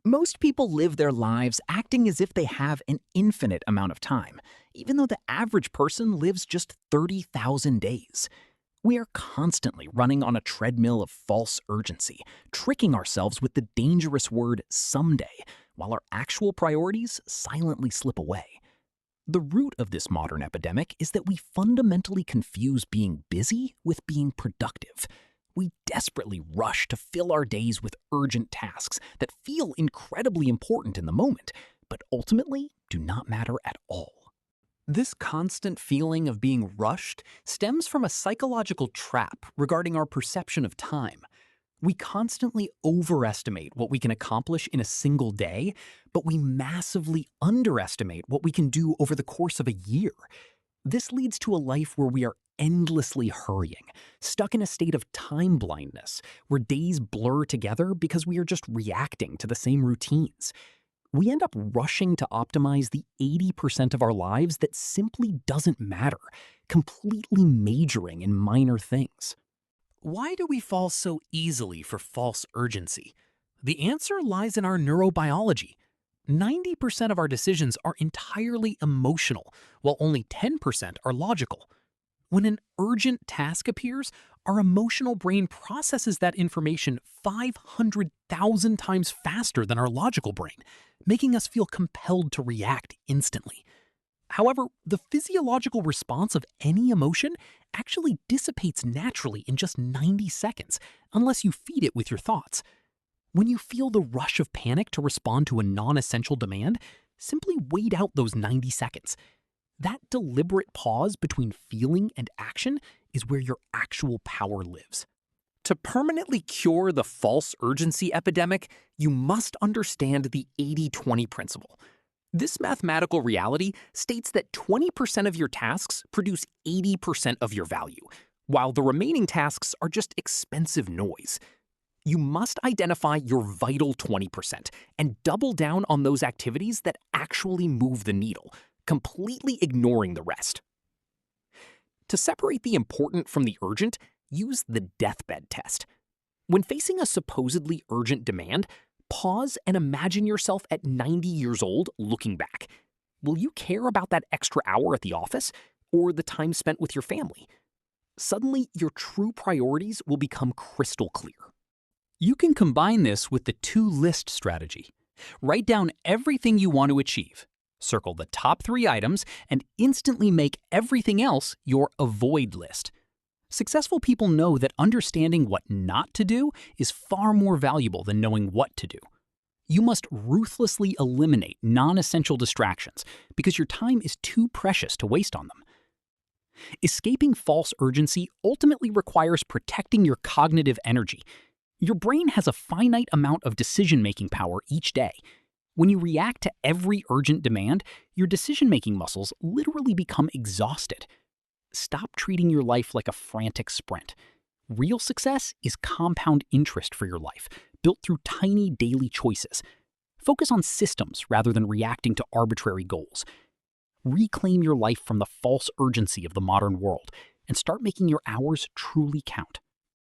Most people live their lives acting as if they have an infinite amount of time, even though the average person lives just 30,000 days. We are constantly running on a treadmill of false urgency, tricking ourselves with the dangerous word someday, while our actual priorities silently slip away. The root of this modern epidemic is that we fundamentally confuse being busy with being productive. We desperately rush to fill our days with urgent tasks that feel incredibly important in the moment, but ultimately do not matter at all. This constant feeling of being rushed stems from a psychological trap regarding our perception of time. We constantly overestimate what we can accomplish in a single day, but we massively underestimate what we can do over the course of a year. This leads to a life where we are endlessly hurrying, stuck in a state of time blindness, where days blur together because we are just reacting to the same routines. We end up rushing to optimize the 80% of our lives that simply doesn't matter, completely majoring in minor things. Why do we fall so easily for false urgency? The answer lies in our neurobiology. 90% of our decisions are entirely emotional, while only 10% are logical. When an urgent task appears, our emotional brain processes that information 500,000 times faster than our logical brain, making us feel compelled to react instantly. However, the physiological response of any emotion actually dissipates naturally in just 90 seconds, unless you feed it with your thoughts. When you feel the rush of panic to respond to a non-essential demand, simply wait out those 90 seconds. That deliberate pause between feeling and action is where your actual power lives. To permanently cure the false urgency epidemic, you must understand the 80-20 principle. This mathematical reality states that 20% of your tasks produce 80% of your value, while the remaining tasks are just expensive noise. You must identify your vital 20% and double down on those activities that actually move the needle, completely ignoring the rest. To separate the important from the urgent, use the deathbed test. When facing a supposedly urgent demand, pause and imagine yourself at 90 years old looking back. Will you care about that extra hour at the office or the time spent with your family? Suddenly, your true priorities will become crystal clear. You can combine this with the to-list strategy. Write down everything you want to achieve. Circle the top 3 items and instantly make everything else your avoid list. Successful people know that understanding what not to do is far more valuable than knowing what to do. You must ruthlessly eliminate non-essential distractions because your time is too precious to waste on them. Escaping false urgency ultimately requires protecting your cognitive energy. Your brain has a finite amount of decision-making power each day. When you react to every urgent demand, your decision-making muscles literally become exhausted. Stop treating your life like a frantic sprint. Real success is compound interest for your life, built through tiny daily choices. Focus on systems rather than reacting to arbitrary goals. Reclaim your life from the false urgency of the modern world and start making your hours truly count.